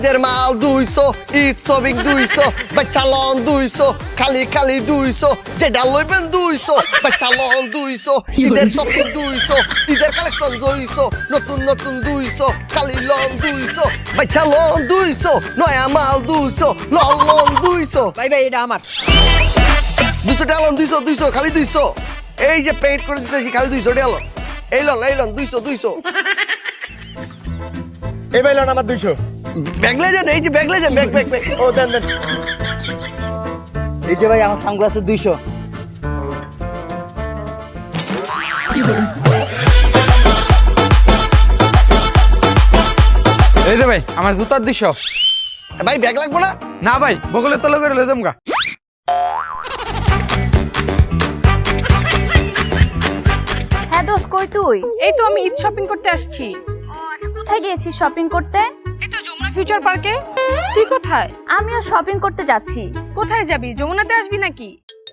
ঈদের মাল 200 ঈদ শপিং 200 বাচ্চা লন 200 খালি খালি 200 যেটা লইবেন 200 বাচ্চা লন 200 ঈদের শপিং 200 ঈদের কালেকশন 200 নতুন নতুন 200 খালি লন 200 বাচ্চা লন 200 নয়া মাল 200 লন লন 200 ভাই ভাই এটা আমার 200 টাকা লন 200 200 খালি 200 এই যে পেড করে দিতেছি খালি 200 টাকা লন এই লন 200 200 এই ভাই লন আমার 200 ব্যাগলে যান এই যে ব্যাগলে যান ব্যাগ ব্যাগ ব্যাগ ও দেন দেন এই যে ভাই আমার সানগ্লাসের 200 এই যে ভাই আমার জুতার 200 ভাই ব্যাগ লাগবে না না ভাই বগলের তলে করে লয়ে যামগা। হ্যাঁ দোস্ত কই তুই? এই তো আমি ঈদ শপিং করতে আসছি। ও আচ্ছা কোথায় গিয়েছিস শপিং করতে? এই তো যমুনা ফিউচার পার্কে। তুই কোথায়? আমিও শপিং করতে যাচ্ছি। কোথায় যাবি? যমুনাতে আসবি নাকি?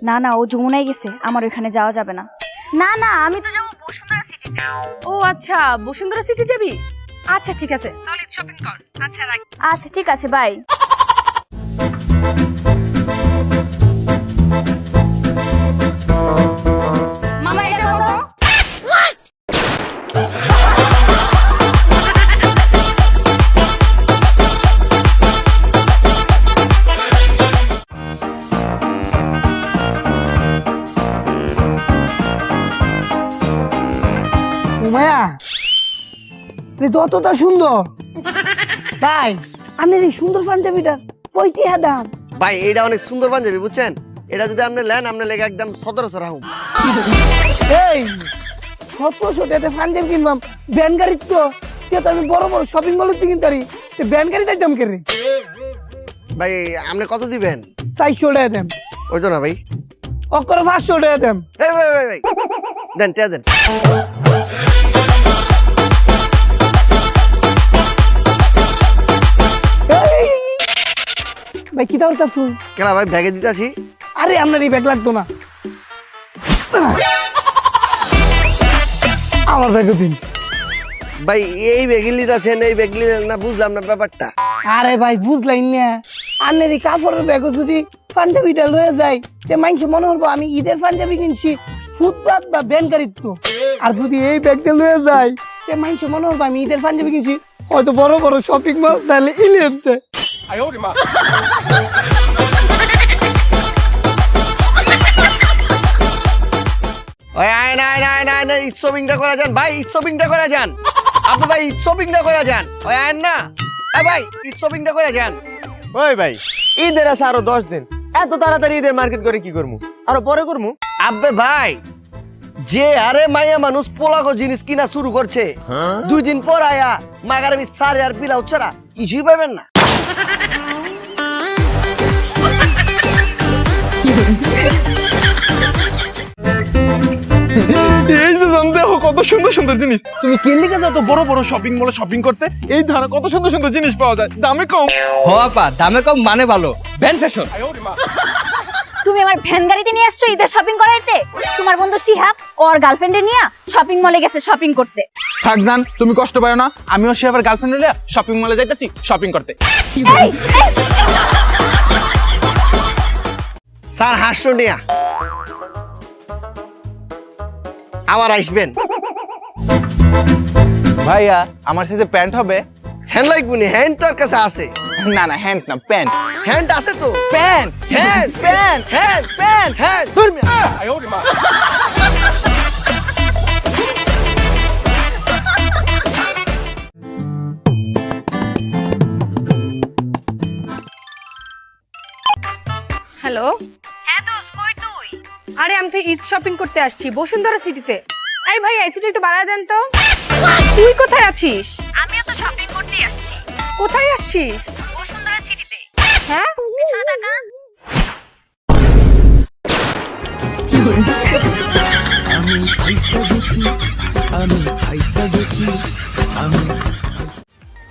না না ও যমুনায় গেছে, আমার ওখানে যাওয়া যাবে না। না না আমি তো যাবো বসুন্ধরা সিটিতে। ও আচ্ছা বসুন্ধরা সিটি যাবি? আচ্ছা ঠিক আছে তাহলে ঈদ শপিং কর। আচ্ছা রাখ। আচ্ছা ঠিক আছে বাই। মামা এটা কত? উমায়া তুই তো অতটা সুন্দর ভাই আনের এই সুন্দর পাঞ্জাবিটা কইটি দাম ভাই এটা অনেক সুন্দর পাঞ্জাবি বুঝছেন এটা যদি আপনি নেন আপনি লেগে একদম 1700 রাখুন এই 1700 টাকাতে পাঞ্জাবি কিনবাম ব্যান গাড়ির তো আমি বড় বড় শপিং মলের থেকে কিনতারি ব্যান গাড়িতে দাম কে রে ভাই আপনি কত দিবেন 400 টাকা দেন ওই তো না ভাই অকর 500 টাকা দেন এই ভাই ভাই ভাই দেন টিয়া দেন এই, ভাই কি দাও কাছু কেলা ভাই ব্যাগে দিতাছি আরে আপনার এই ব্যাগ লাগতো না আমার ব্যাগ দিন ভাই এই ব্যাগে নিতাছেন এই ব্যাগ নিলেন না বুঝলাম না ব্যাপারটা আরে ভাই বুঝলাই না আনের এই কাপড়ের ব্যাগও যদি পাঞ্জাবিটা লয়ে যায় তে মানুষ মনে করবো আমি ঈদের পাঞ্জাবি কিনছি ফুটপাত বা ব্যাংকারির তো আর যদি এই ব্যাগটা লয়ে যায় তে মানুষ মনে করবো আমি ঈদের পাঞ্জাবি কিনছি হয়তো বড় বড় শপিং মল তাহলে ইলিয়ানতে ওই আয় না ঈদ শপিংটা করা যান ভাই ঈদ শপিংটা করা যান আপনি ভাই ঈদ শপিংটা করা যান ওই আয় না এ ভাই ঈদ শপিংটা করা যান ওই ভাই ঈদের আছে আরো 10 দিন এত তাড়াতাড়ি ঈদের মার্কেট করে কি করমু আরো পরে করমু আব্বে ভাই যে আরে মাইয়া মানুষ পোলাগো জিনিস কিনা শুরু করছে 2 দিন পর আয়া মাগারবি সারে আর পিলা উচ্চারা কিছুই পাবেন না এই যে দেখো কত সুন্দর সুন্দর জিনিস তুমি কিনলে কেন এত বড় বড় শপিং মলে শপিং করতে এই ধারা কত সুন্দর সুন্দর জিনিস পাওয়া যায় দামে কম হ আপা দামে কম মানে ভালো ব্যান ফ্যাশন তুমি আমার ভ্যান গাড়িতে নিয়ে আসছো ঈদের শপিং করাইতে? তোমার বন্ধু শিহাব ওর গার্লফ্রেন্ডে নিয়ে শপিং মলে গেছে শপিং করতে। থাক জান তুমি কষ্ট পাও না আমিও সে আবার গার্লফ্রেন্ড নিয়ে শপিং মলে যাইতাছি শপিং করতে। এই, এই, স্যার হাসছো নিয়া আবার আসবেন ভাইয়া আমার সাথে প্যান্ট হবে হ্যান্ড লাগবনি হ্যান্ড তোর কাছে আছে না না হ্যান্ড না প্যান্ট হ্যান্ড আছে তো pant hand pant hand pant hand hello হ্যাঁ দোস্ত কই তুই? আরে আমি তো ঈদ শপিং করতে আসছি বসুন্ধরা সিটিতে। এই ভাই এসিটা একটু বাড়ায় দেন তো। তুই কোথায় আছিস? আমিও তো শপিং করতেই আসছি কোথায় আসছিস? বসুন্ধরা সিটিতে। হ্যাঁ পিছনে তাকা।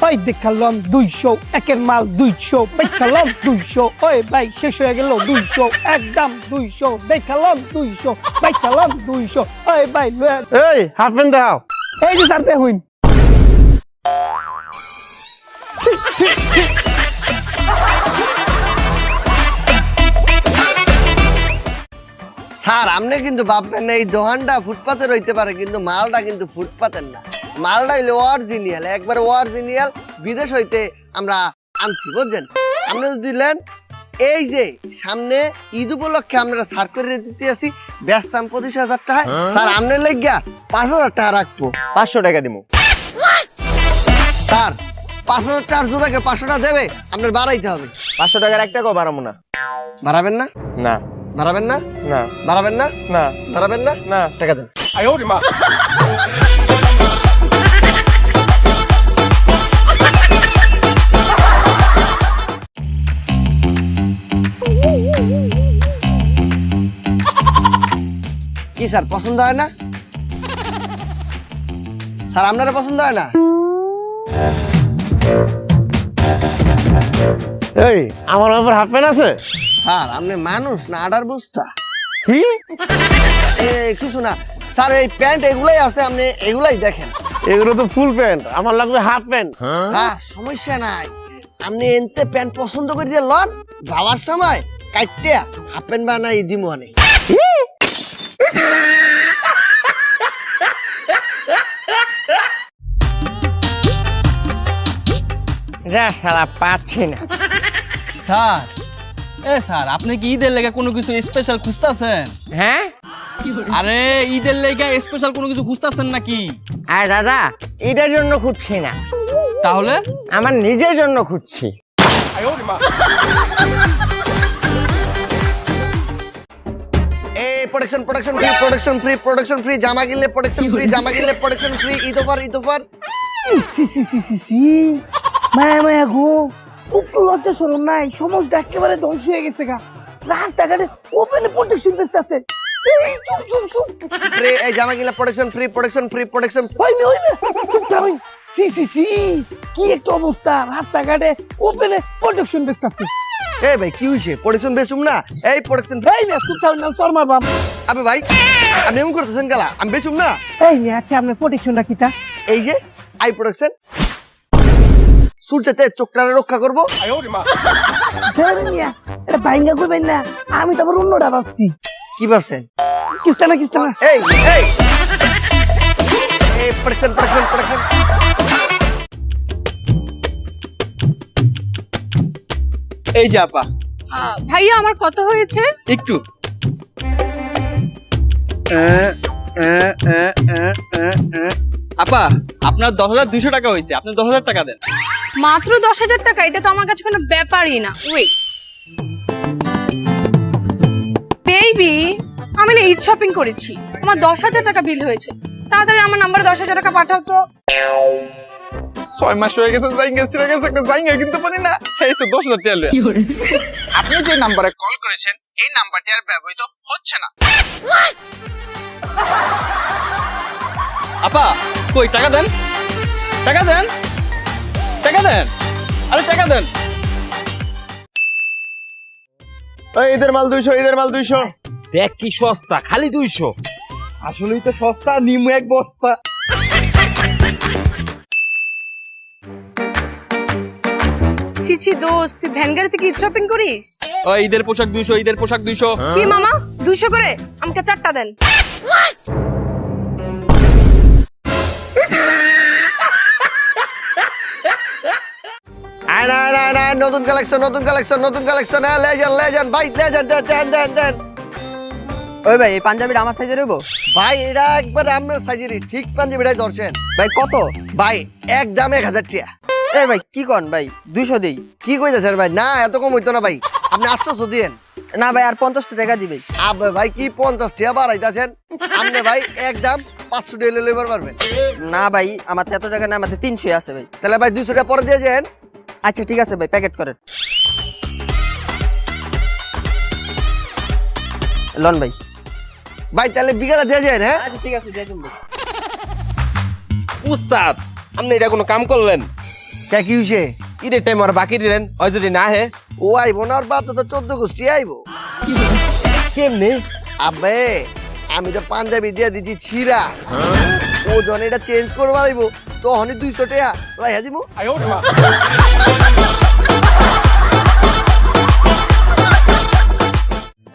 ওই দেখালাম 200 একের মাল 200 বেচালাম 200 ওই ভাই শেষ হয়ে গেল 200 একদম 200 দেখালাম 200 বেচালাম 200 ওই ভাই লয়ে এই হাফ প্যান্ট দাও এই যে সারতে হইন স্যার আপনি কিন্তু ভাববেন না এই দোকানটা ফুটপাতের হইতে পারে, কিন্তু মালটা কিন্তু ফুটপাতের না, মালটা হইলো অরিজিনাল, একবার অরিজিনাল বিদেশ হইতে আমরা আনছি, বুঝছেন? আপনি দিলেন এই যে সামনে ঈদ উপলক্ষে আমরা সার করে দিতে আসি, ব্যস্তাম 25,000 টাকা, স্যার আপনার লেগিয়া 5,000 টাকা রাখবো। 500 টাকা দিমু। স্যার 5,000 টাকার জোড়াকে 500 টাকা দেবে, আপনার বাড়াইতে হবে। 500 টাকার 1 টাকাও বাড়ামু না। বাড়াবেন না? না বাড়াবেন না? না বাড়াবেন না? না বাড়াবেন না? না। টাকা দেন। কি স্যার পছন্দ হয় না? স্যার আপনারা পছন্দ হয় না? এই আমার ব্যাপার হাফ প্যান্ট আছে? স্যার আপনি মানুষ না আডার বুঝতা? কি? কিছু না স্যার, এই প্যান্ট এগুলাই আছে, আপনি এগুলাই দেখেন। এগুলো তো ফুল প্যান্ট, আমার লাগবে হাফ প্যান্ট। হ্যাঁ সমস্যা নাই, আপনি এনতে প্যান্ট পছন্দ করে দিয়ে লন, যাওয়ার সময় কাটতে হাফ প্যান্ট বানাই দিমু আনে। যা শালা পাচ্ছি না। স্যার স্যার আপনি কি ঈদের লেগে কোনো কিছু স্পেশাল খুঁজতেছেন? হ্যাঁ? আরে ঈদের লেগে স্পেশাল কোনো কিছু খুঁজতেছেন নাকি? আর দাদা এটার জন্য খুঁজছি না, তাহলে আমার নিজের জন্য খুঁজছি। এই প্রোডাকশন ফ্রি জামা কিনলে প্রোডাকশন ফ্রি, জামা কিনলে প্রোডাকশন ফ্রি, ঈদ অফার। সি সি সি সি সি মায়া মায়া গো, একটু লজ্জা শরম নাই, সমাজটা একেবারে ধ্বংস হয়ে গেছে গা। রাস্তাঘাটে ওপেনে প্রোটেকশন বেস্ট আছে। এই চুপ চুপ চুপ, এই জামা কিনলে প্রোডাকশন ফ্রি। হইবে চুপ থামেন। সি সি সি কি একটা অবস্থা, রাস্তাঘাটে ওপেনে প্রোটেকশন বেস্ট আছে। এই ভাই কি হইছে? প্রোডাকশন বেচুম না, এই প্রোডাকশন। এই মেয়ে চুপ থামেন না, চর মারবাম। আবে ভাই আপনি এমন করতেছেন গেলা, আমি বেচুম না। এই মেয়ে আচ্ছা আপনার প্রোটেকশনটা কিটা? এই যে আই প্রোডাকশন, সূর্যতে চোখটারে রক্ষা করবো। ধরেন মিয়া, এটা বাইঙ্গা কইবেন না, আমি তো আবার অন্যটা ভাবছি। কি ভাবছেন? কিস্তা না এই প্রোডাকশন। এই যে আপা ভাইয়া আমার কত হয়েছে? একটু আপা আপনার 10,200 টাকা হয়েছে, আপনি 10,000 টাকা দেন। মাত্র 10,000 টাকা? এটা তো আমার কাছে কোনো ব্যাপারই না। ওয়েট বেবি, আমি না ঈদ শপিং করেছি, আমার 10,000 টাকা বিল হয়েছে। তাড়াতাড়ি আমার নাম্বারে 10,000 টাকা পাঠাও তো। 6 মাস হয়ে গেছে, যাইঙ্গা কিন্তু পারি না। এই তো 10,000 টাকা লইয়া। আপনি যে নাম্বারে কল করেছেন এই নাম্বারটি আর ব্যবহৃত হচ্ছে না। আপা কই টাকা দেন, টাকা দেন, টাকা দেন, আরে টাকা দেন। ওই ঈদের মাল 200। দেখ কি সস্তা, খালি 200। আসলেই তো সস্তা, নিমু এক বস্তা। ছিছি দোস্ত, তুই ভ্যান গাড়ি থেকে ঈদ শপিং করিস? ওই ঈদের পোশাক 200। কি মামা 200 করে? আমাকে 4টা দেন। নতুন কালেকশন, লেজেন্ড ভাই, দেন। ওই ভাই এই পাঞ্জাবিটা আমার সাইজে রইবো? ভাই এটা একবার আপনার সাইজেরই ঠিক পাঞ্জাবিটাই ধরছেন। ভাই কত? ভাই একদম 1,000 টাকা। এই ভাই কি কন ভাই, 200 দেই। কি কইতেছেন ভাই? না এত কম হইতো না ভাই, আপনি 800 দিয়েন। না ভাই আর 50 টাকা দিবে। আবে ভাই কি 50 টাকা বাড়াইতাছেন? আপনি ভাই একদম 500 টাকা লইবার পারবেন। না ভাই আমার এত টাকা না, আমাদের 300 আছে ভাই। তাহলে ভাই 200 টাকা পরে দিয়ে যান। আচ্ছা ঠিক আছে ভাই, প্যাকেট করেন। লন ভাই। ভাই তাহলে বিকালে দিয়ে যান। হ্যাঁ আচ্ছা ঠিক আছে, দিয়ে দিন ভাই। উস্তাদ আপনি এটা কোনো কাম করলেন? কে কি হইছে? ঈদের টাইম আর বাকি দিলেন, ওই যদি না হে ও আইবো না, ওর বাপ তো 14 গোষ্ঠী আইবো। কেমনে? আবে আমি তো পাঞ্জাবি দিয়ে দিচ্ছি ছিঁড়া, ও যখন এটা চেঞ্জ করবার আইবো তখনই 200 টাকা লাইয়া দিমু।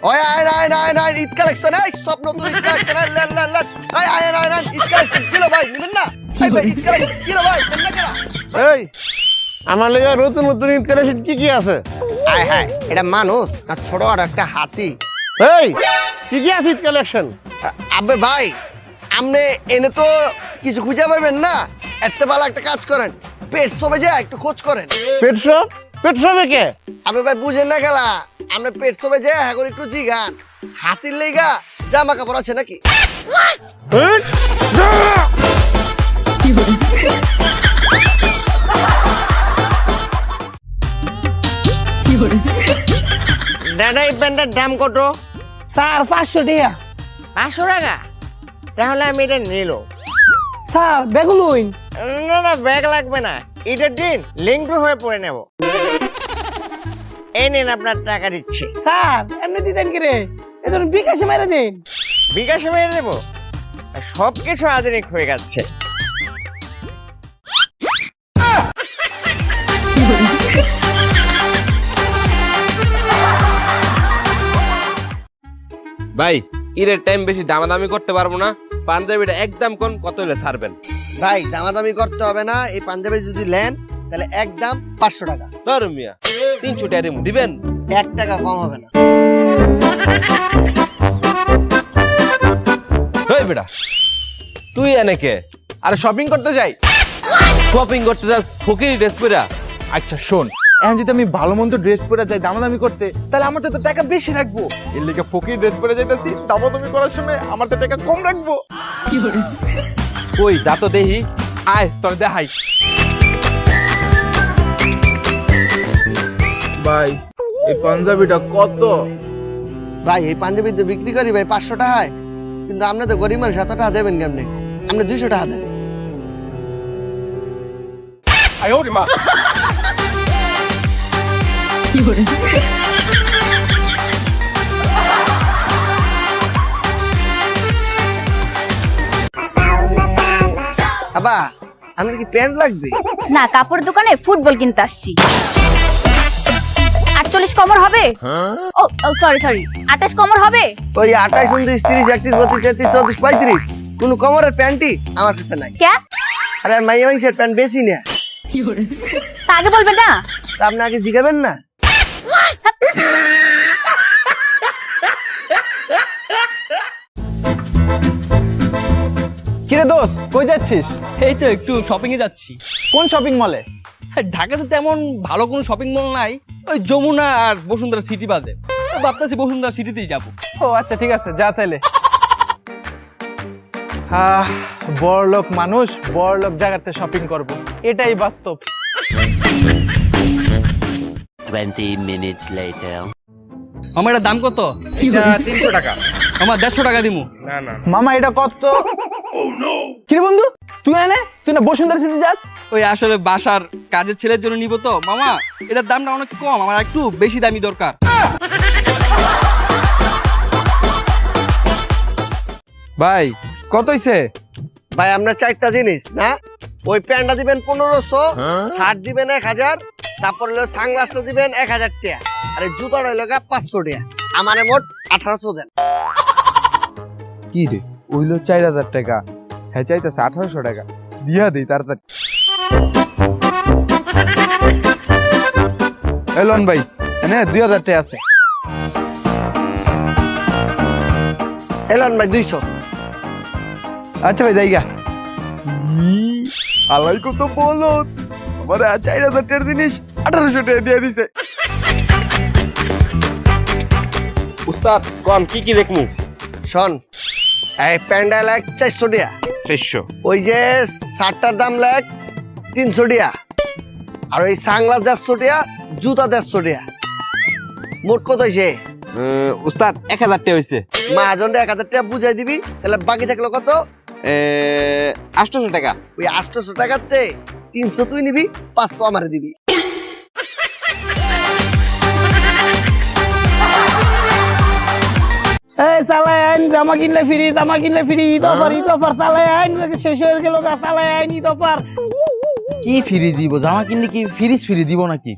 ওই আয় ঈদ কালেকশন। স্বপ্ন নতুন ঈদ কালেকশন লেন আয় ঈদ কালেকশন কিলো ভাই নেবেন না এই ভাই ঈদ কালেকশন কিলো ভাই কেন না কেনা এই আমার লেগে নতুন নতুন ঈদ কালেকশন কি আছে? আয় হায় এটা মানুষ আর ছোট আর একটা হাতি। এই কি আছে ঈদ কালেকশন? আবে ভাই আপনি এনে তো কিছু খুঁজে পাবেন না, এত ভালো একটা কাজ করেন, পেট সবে যায় একটু খোঁজ করেন। পেট সবে কে? আবে ভাই বুঝেন না খেলা, আপনি পেট সবে যায় হ্যাঁ করে একটু জিগান হাতির লেগা জামা কাপড় আছে নাকি। দাদা এই প্যান্টের দাম কত? স্যার 500 টাকা। 500 টাকা? তাহলে আমি এটা নিল। স্যার বেগুলুইন। না ব্যাগ লাগবে না, ঈদের দিন লিঙ্কু হয়ে পড়ে নেব। এই নিন আপনার টাকা দিচ্ছি। স্যার এমনি দিতেন কি রে? এ ধরুন বিকাশে মেরে দিন। বিকাশে মেরে দেবো? সব কিছু আধুনিক হয়ে যাচ্ছে। ভাই ঈদের টাইম বেশি দামাদামি করতে পারবো না, পাঞ্জাবিটা একদম কোন কত হলে ছাড়বেন? ভাই দামাদামি করতে হবে না, এই পাঞ্জাবি যদি নেন তাহলে একদম 500 টাকা। ধর মিয়া 300 টাকা দিবেন? 1 টাকা কম হবে না। এই বেটা তুই এনেকে আরে শপিং করতে যাই। শপিং করতে যাস ফকিরি ড্রেস পরা? আচ্ছা শোন, এখন যদি আমি ভালো মন্দ ড্রেস পরে যাই দামাদামি করতে, তাহলে আমার তো টাকা বেশি রাখবো। এর লিগে ফকির ড্রেস পরে যাইতাছি, দামাদামি করার সময় আমার তো টাকা কম রাখবো। কই যা তো দেহি। আয় তোর দেখাই। ভাই এই পাঞ্জাবিটা কত? ভাই এই পাঞ্জাবি তো বিক্রি করি ভাই 500 টাকায়, কিন্তু আপনি তো গরিব মানুষ, 7 টাকা দেবেন কেমনে? আপনি 200 টাকা দেন। আবা আপনার কি প্যান্ট লাগবে? না, কাপড় দোকানে ফুটবল কিনতে আসছি। 48 কমর হবে? ও সরি 28 কমর হবে? ওই 28, 29, 30, 31, 32, 33, 34, 35 কোন কমরের প্যান্টই আমার কাছে নাই। কে? আরে মাইয়া মানুষের প্যান্ট বেশি না, তা আগে বলবেন না? তা আপনি আগে জিগাবেন না? কিরে দোস্ত কই যাচ্ছিস? এই তো একটু শপিং এ যাচ্ছি। কোন শপিং মলে? ঢাকাতে তেমন ভালো কোনো শপিং মল নাই, ওই যমুনা আর বসুন্ধরা সিটি বাদে। ভাবতেছি বসুন্ধরা সিটিতেই যাবো। ও আচ্ছা ঠিক আছে, যা তাহলে। বড়লোক মানুষ বড়লোক জায়গাতে শপিং করব, এটাই বাস্তব। 20 minutes later. মামা এটার দাম কত? 300 টাকা। মামা 150 টাকা দিমু। না মামা এটা কত? কিরে বন্ধু তুই না বসুন্ধরা সিটি যাস? ওই আসলে বাসার কাজের ছেলের জন্য নিব তো মামা, এটার দামটা অনেক কম, আমার একটু বেশি দামি দরকার। ভাই কত হইছে? ভাই আপনার 4টা জিনিস না, ওই প্যান্টটা দিবেন 1500, শার্ট দিবেন 1000, তারপর হলো সানগ্লাসটা দিবেন 1000 টাকা, আর এই জুতাটা হলো 500 টাকা, আমারে মোট 1800 দেন। কি রে ওইলো 4000 টাকা, হ্যাঁ চাইতেছে 1800 টাকা, দিয়া দেই তাড়াতাড়ি। এলন ভাই এনে 2000 টাকা আছে। এলান ভাই 200। আচ্ছা ভাই জায়গা আলাই কত বলো, আমার 4000 টাকার জিনিস 1800 টাকা দিয়ে দিছে। উস্তাদ কোন কি দেখমু? শোন, এই প্যান্টটা লাগ 400 টাকা, 600। ওই যে শার্টটার দাম লাগ 300 টাকা, আর ওই সানগ্লাস 150 টাকা, জুতা 150 টাকা, মোট কত হয়েছে? উস্তাদ 1000 টাকা হইছে। মাহাজনটা 1000 টাকা বুঝাই দিবি, তাহলে বাকি থাকলো কত? 800 টাকা। ওই 800 টাকাতে 300 তুই নিবি, 500 আমারে দিবি। এই চালাই আইন, জামা কিনলে ফ্রি, জামা কিনলে ফ্রি, ঈদ অফার চালাই আইন, শেষ হয়ে গেল গা, চালাই আইন ঈদ অফার। কি ফ্রি দিব? জামা কিনলে কি ফ্রিজ ফ্রি দিব নাকি?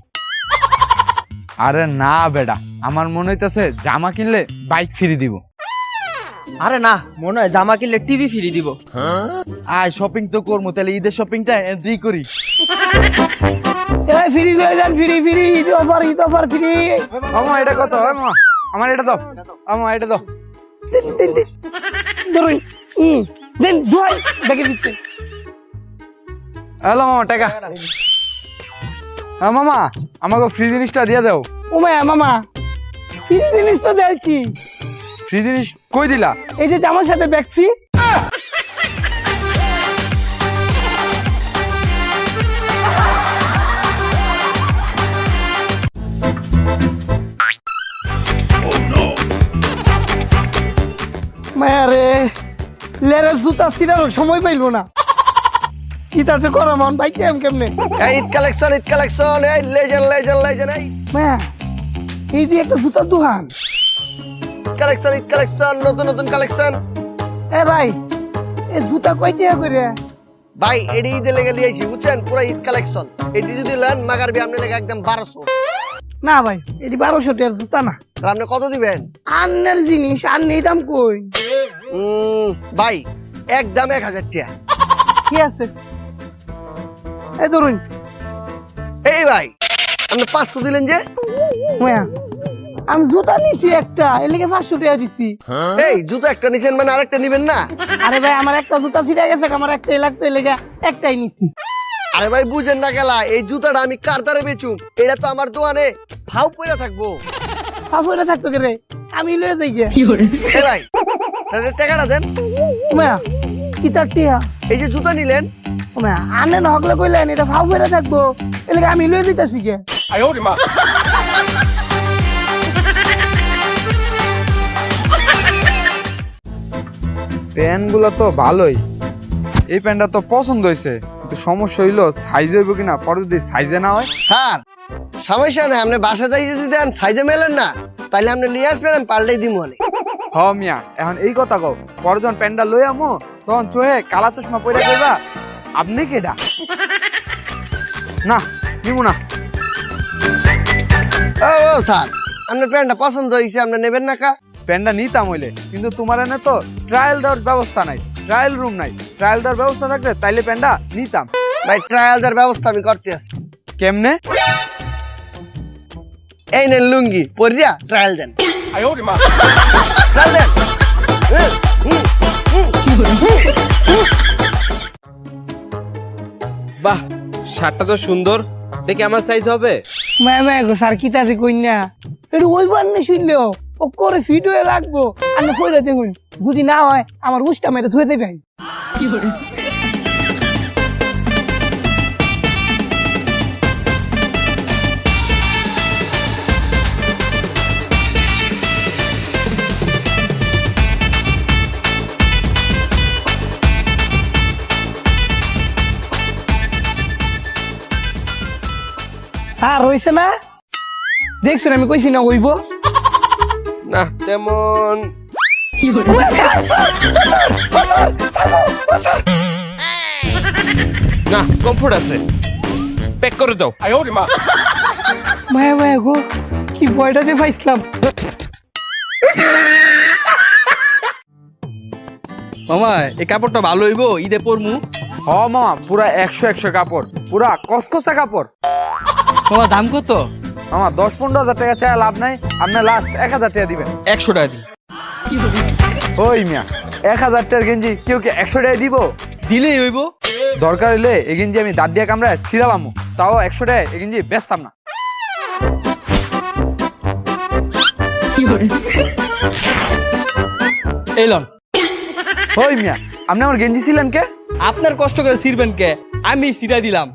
আরে না বেটা, আমার মনে হইতাছে জামা কিনলে বাইক ফ্রি দিব। আরে না মনে হয় জামা কিনলে টিভি ফ্রি দিব। আয় শপিং তো করবো, তাহলে ঈদের শপিংটা এতেই করি। ফ্রি লয়ে যান, free free, Eid offer free. মামা এটা কত? মামা আমার এটা দাও, মামা এটা দাও। ধরুন দেন দুই ব্যাগে দিতে। হ্যালো মামা টাকা। হ্যাঁ মামা আমাকে ফ্রি জিনিসটা দিয়ে দাও। ও মামা ফ্রি জিনিস তো দিয়েছি। ফ্রি জিনিস কই দিলা? এই যে জামার সাথে ব্যাগ ফ্রি। মায়ারে লেরে জুতা ছিড়ার সময় পাইলো না। কি তাতে করা মন বাইতে আমি কেমনে? এই ঈদ কালেকশন, এই লেজেন্ড এই মায়া এই যে একটা জুতার দোকান। ঈদ কালেকশন, নতুন কালেকশন। এ ভাই এই জুতা কয় টাকা করে? ভাই এডি ঈদে লেগে লিয়েছি বুঝছেন, পুরো ঈদ কালেকশন। এডি যদি নেন মাগারবি আপনি লেগে একদম 1200। না ভাই এটি 1200 টাকার জুতা না। তাহলে আপনি কত দিবেন? আন্নের জিনিস আন্নের দাম কই? ভাই একদম 1000 টাকা। কি আছে এই ধরুন। এই ভাই আপনি 500 দিলেন যে? মায়া আমি জুতা নিছি একটা, এর লিগে 500 টাকা দিছি। এই জুতো একটা নিছেন মানে আরেকটা নিবেন না? আরে ভাই আমার একটা জুতা ছিঁড়ে গেছে, আমার একটাই লাগতো, এর লিগে একটাই নিছি। আরে ভাই বুঝেন না গেলা, এই জুতাটা আমি কার দ্বারে বেচুম? এটা তো আমার দোকানে ফাউ পইরা থাকবো। ফাফুরে থাকতো কে রে, আমি লয়ে যাই গে। এই ভাই তাহলে টাকাটা দেন। মায়া কি তার টিয়া? এই যে জুতা নিলেন, মায়া আনে না হগলে কইলেন এটা ফাফুরে থাকবো, এর লিগে আমি লয়ে যাইতাছি গে। প্যান্ট গুলো তো ভালোই, এই প্যান্টটা তো পছন্দ হয়েছে, কিন্তু সমস্যা হইলো সাইজ হইব কিনা, পরে যদি সাইজে না হয়। স্যার সমস্যা নেই, আপনি বাসা যাই যদি দেন সাইজে মেলেন না তাহলে আপনি নিয়ে আসবেন, আমি পাল্টাই দিব অনেক। হ মিয়া এখন এই কথা কও, পরে যখন প্যান্টটা লই আমো তখন চোহে কালা চশমা পরে কইবা আপনি কেডা? না নিব না। ও স্যার আপনার প্যান্টটা পছন্দ হয়েছে, আপনি নেবেন না কা? প্যান্টটা নিতাম হইলে, কিন্তু তোমার এনে তো ট্রায়াল দেওয়ার ব্যবস্থা নাই, ট্রায়াল রুম নাই। ট্রায়াল দেওয়ার ব্যবস্থা থাকলে তাইলে প্যান্টটা নিতাম। ভাই ট্রায়াল দেওয়ার ব্যবস্থা আমি করতে আসি। কেমনে? এই নেন লুঙ্গি পরিয়া ট্রায়াল দেন। ট্রায়াল দেন। বাহ শার্টটা তো সুন্দর, দেখি আমার সাইজ হবে? মায়া মায়া গো স্যার কি তাতে কই না, এটা ওইবার না শুনলেও ও করে ফিট হয়ে রাখবো। আপনি কইলে দেখুন যদি না হয় আমার উষ্টা মেরে ধুয়ে দেবেন। আর হইছে না, দেখছেন আমি কইছি না হইব। না তেমন। না কমফোর্ট আছে, প্যাক করে দাও। মায়া মায়া গো কি ভয়টা যে পাইছিলাম। মামা এই কাপড়টা ভালো হইব, ঈদে পরমু। হ মামা পুরা 100 কাপড়, পুরা কসকসা কাপড়। তোমার দাম কত? মামা 10-15 হাজার টাকা চাই লাভ নাই, আপনি লাস্ট 1000 টাকা দিবেন। 100 টাকা দিই। ওই মিয়া 1000 টাকার গেঞ্জি কেউ কি 100 টাকা দিব? দিলেই হইব। দরকার হলে এই গেঞ্জি আমি দাঁত দিয়ে কামড়ায় ছিড়াবামু, তাও 100 টাকায় এই গেঞ্জি বেচতাম না। এই লন। ওই মিয়া আপনি আমার গেঞ্জি ছিলেন কে? আপনার কষ্ট করে ছিড়বেন কে, আমি ছিড়াই দিলাম।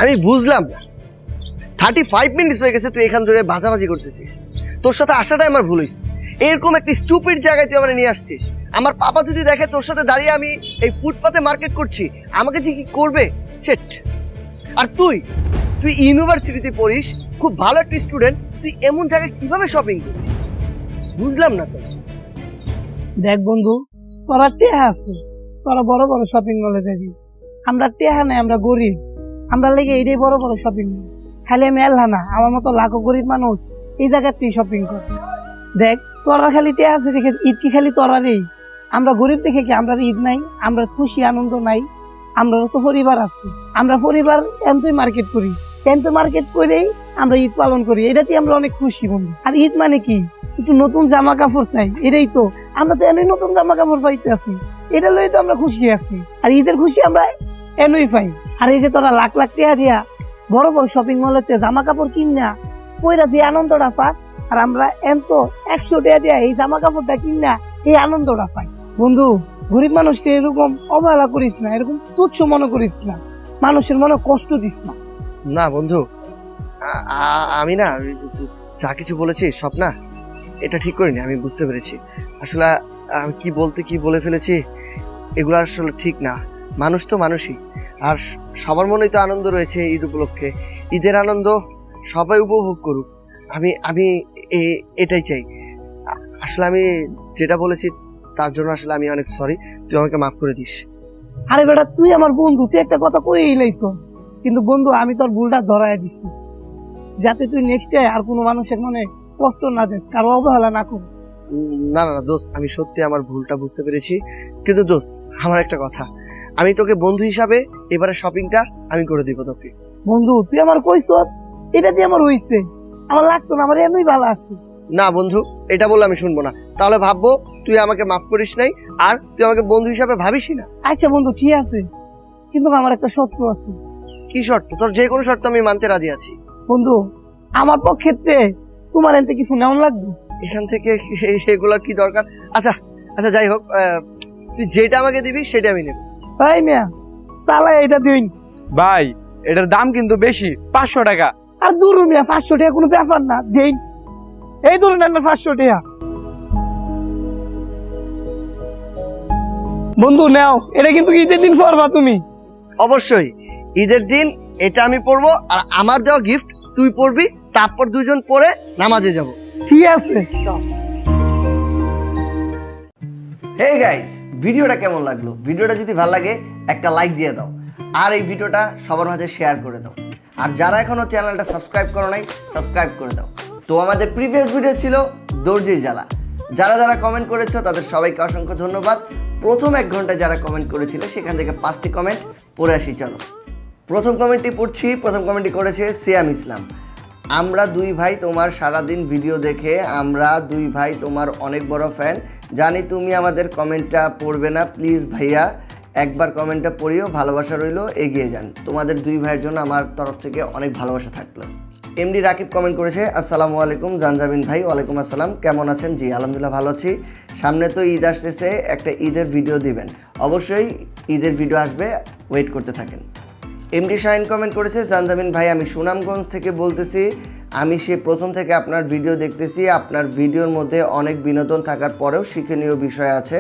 আমি বুঝলাম না, 35 মিনিট হয়ে গেছে তুই এখান ধরে ভাজাভাজি করতেছিস। তোর সাথে আসাটাই আমার ভুল হয়েছে। এরকম একটা স্টুপিড জায়গায় তুই আমার নিয়ে আসছিস। আমার পাপা যদি দেখে তোর সাথে দাঁড়িয়ে আমি এই ফুটপাতে মার্কেট করছি, আমাকে যে কি করবে সেট। আর তুই তুই ইউনিভার্সিটিতে পড়িস, খুব ভালো একটা স্টুডেন্ট, তুই এমন জায়গায় কিভাবে শপিং করিস? বুঝলাম না তো। দেখ বন্ধু তোরা টেহা আছে, তোরা বড় বড় শপিং মলে যাবি, আমরা টেহা নাই, আমরা গরিব, আমরা লেগে এটাই বড় বড় শপিং মল। খালি আমি এলহা না, আমার মতো লাখো গরিব মানুষ এই জায়গাতেই শপিং করে। দেখ তোরা খালি টেহা আছে দেখে ঈদ কি খালি তোরা নেই? আমরা গরিব দেখে কি আমরা ঈদ নাই? আমরা খুশি আনন্দ নাই? আমরা তো পরিবার আছে, আমরা পরিবার এনতই মার্কেট করি, এনতো মার্কেট করেই আমরা ঈদ পালন করি, এটাতেই আমরা অনেক খুশি বন্ধু। আর ঈদ মানে কি? একটু নতুন জামা কাপড় চাই, এটাই তো। আমরা তো এনই নতুন জামা কাপড় পাইতে আছি, এটা লই তো আমরা খুশি আছি। আর ঈদের খুশি আমরা এনই পাই। আর এই যে তোরা লাখ লাখ টাকা দিয়া বড় বড় শপিং মলেতে জামা কাপড় কিনা কইরা যে আনন্দটা পাস, আর আমরা এনতো 100 টাকা দিয়া এই জামা কাপড়টা কিনা এই আনন্দটা পাই। বন্ধু গরিব মানুষকে এরকম অবহেলা করিস না, এরকম তুচ্ছ মনে করিস না, মানুষের মনে কষ্ট দিস না। না বন্ধু, আমি না যা কিছু বলেছি সব না, এটা ঠিক করিনি। আমি বুঝতে পেরেছি আসলে আমি কি বলে ফেলেছি, এগুলো আসলে ঠিক না। মানুষ তো মানুষই, আর সবার মনেই তো আনন্দ রয়েছে ঈদ উপলক্ষে। ঈদের আনন্দ সবাই উপভোগ করুক, আমি এটাই চাই। আসলে আমি যেটা বলেছি তার জন্য আসলে আমি অনেক সরি, তুই আমাকে মাফ করে দিস। আরে বেটা তুই আমার বন্ধু, তুই একটা কথা কইই লাইছ, কিন্তু বন্ধু আমি তোর ভুলটা ধরাই দিছি, যাতে তুই নেক্সট ডে আর কোনো মানুষের মনে কষ্ট না দিস, কারো অবহেলা না করিস। না না দোস্ত, আমি সত্যি আমার ভুলটা বুঝতে পেরেছি। কিন্তু দোস্ত আমার একটা কথা, আমি তোকে বন্ধু হিসাবে এবারে শপিংটা আমি করে দিব তোকে। বন্ধু তুই আমার কইছ, এটা দিয়ে আমার হইছে, আমার লাগতো না, আমার এমনি ভালো আছে। না বন্ধু, এটা বললে আমি শুনবো না, তাহলে ভাববো তুই আমাকে মাফ করিস নাই, আর তুই আমাকে বন্ধু হিসাবে ভাবিসই না। আচ্ছা বন্ধু ঠিক আছে, কিন্তু আমার একটা শর্ত আছে। কি শর্ত? তোর যে কোনো শর্ত আমি মানতে রাজি আছি। বন্ধু আমার পক্ষে তোমার এতে কিছু নেওয়া লাগবে? এখান থেকে সেগুলোর কি দরকার? আচ্ছা আচ্ছা যাই হোক, তুই যেটা আমাকে দিবি সেটা আমি নেব। তাই মিয়া চালা এটা দিন। ভাই এটার দাম কিন্তু বেশি, 500 টাকা। আর দূর মিয়া, 500 টাকা কোনো ব্যাপার না, দিন। এই ধরুন না 500 টাকা। বন্ধু নাও, এটা কিন্তু ঈদের দিন পরবা তুমি। অবশ্যই ঈদের দিন এটা আমি পরবো, আর আমার দেওয়া গিফট তুই পরবি, তারপর দুজন পরে নামাজে যাব। ঠিক আছে। হে গাইস, ভিডিওটা কেমন লাগলো? ভিডিওটা যদি ভালো লাগে একটা লাইক দিয়ে দাও, আর এই ভিডিওটা সবার মাঝে শেয়ার করে দাও। আর যারা এখনো চ্যানেলটা সাবস্ক্রাইব করো নাই, সাবস্ক্রাইব করে দাও। তো আমাদের প্রিভিয়াস ভিডিও ছিল দর্জির জ্বালা। যারা যারা কমেন্ট করেছো তাদের সবাইকে অসংখ্য ধন্যবাদ। প্রথম 1 ঘন্টায় যারা কমেন্ট করেছিল সেখান থেকে 5টি কমেন্ট পড়ে আসি। চলো প্রথম কমেন্টটি পড়ছি। প্রথম কমেন্টটি করেছে সিয়াম ইসলাম। আমরা 2 ভাই তোমার সারাদিন ভিডিও দেখে, আমরা 2 ভাই তোমার অনেক বড় ফ্যান। জানি তুমি আমাদের কমেন্টটা পড়বে না, প্লিজ ভাইয়া একবার কমেন্টটা পড়িও, ভালোবাসা রইলো, এগিয়ে যান। তোমাদের 2 ভাইয়ের জন্য আমার তরফ থেকে অনেক ভালোবাসা থাকলো। এমডি রাকিব কমেন্ট করেছে, আসসালামু আলাইকুম জানজাবিন ভাই। ওয়ালাইকুম আসসালাম, কেমন আছেন? জি আলহামদুলিল্লাহ ভালো আছি। সামনে তো ঈদ আসতেছে, একটা ঈদের ভিডিও দিবেন। অবশ্যই ঈদের ভিডিও আসবে, ওয়েট করতে থাকেন। এমডি শাহিন কমেন্ট করেছে, জানজাবিন ভাই আমি সুনামগঞ্জ থেকে বলতেছি। আমি সে প্রথম থেকে আপনার ভিডিও দেখতেছি। আপনার ভিডিওর মধ্যে অনেক বিনোদন থাকার পরেও শিক্ষণীয় বিষয় আছে।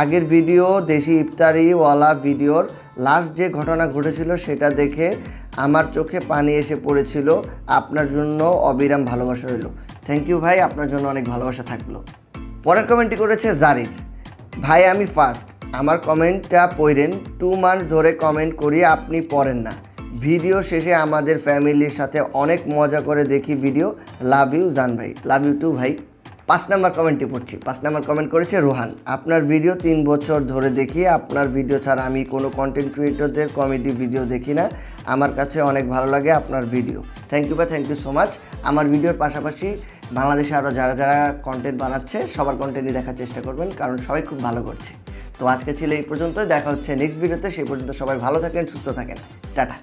আগের ভিডিও দেশি ইফতারিওয়ালা ভিডিওর লাস্ট যে ঘটনা ঘটেছিল সেটা দেখে আমার চোখে পানি এসে পড়েছিল। আপনার জন্য অবিরাম ভালোবাসা রইল। থ্যাংক ইউ ভাই, আপনার জন্য অনেক ভালোবাসা থাকলো। পরের কমেন্টটি করেছে জারিফ ভাই, আমি ফার্স্ট, আমার কমেন্টটা পড়েন। 2 মান্থস ধরে কমেন্ট করি, আপনি পড়েন না। ভিডিও শেষে আমাদের ফ্যামিলির সাথে অনেক মজা করে দেখি ভিডিও। লাভ ইউ জান ভাই। লাভ ইউ টু ভাই। 5 নম্বর কমেন্টটি পড়ছি। 5 নম্বর কমেন্ট করেছে রোহান। আপনার ভিডিও 3 বছর ধরে দেখি। আপনার ভিডিও ছাড়া আমি কোনো কন্টেন্ট ক্রিয়েটরদের কমেডি ভিডিও দেখি না। আমার কাছে অনেক ভালো লাগে আপনার ভিডিও। থ্যাংক ইউ ভাই, থ্যাংক ইউ সো মাচ। আমার ভিডিওর পাশাপাশি বাংলাদেশে আরও যারা যারা কন্টেন্ট বানাচ্ছে সবার কন্টেন্টই দেখার চেষ্টা করবেন, কারণ সবাই খুব ভালো করছে। তো আজকে ছিল এই পর্যন্ত, দেখা হচ্ছে নেক্সট ভিডিওতে। সেই পর্যন্ত সবাই ভালো থাকেন, সুস্থ থাকেন, টাটা।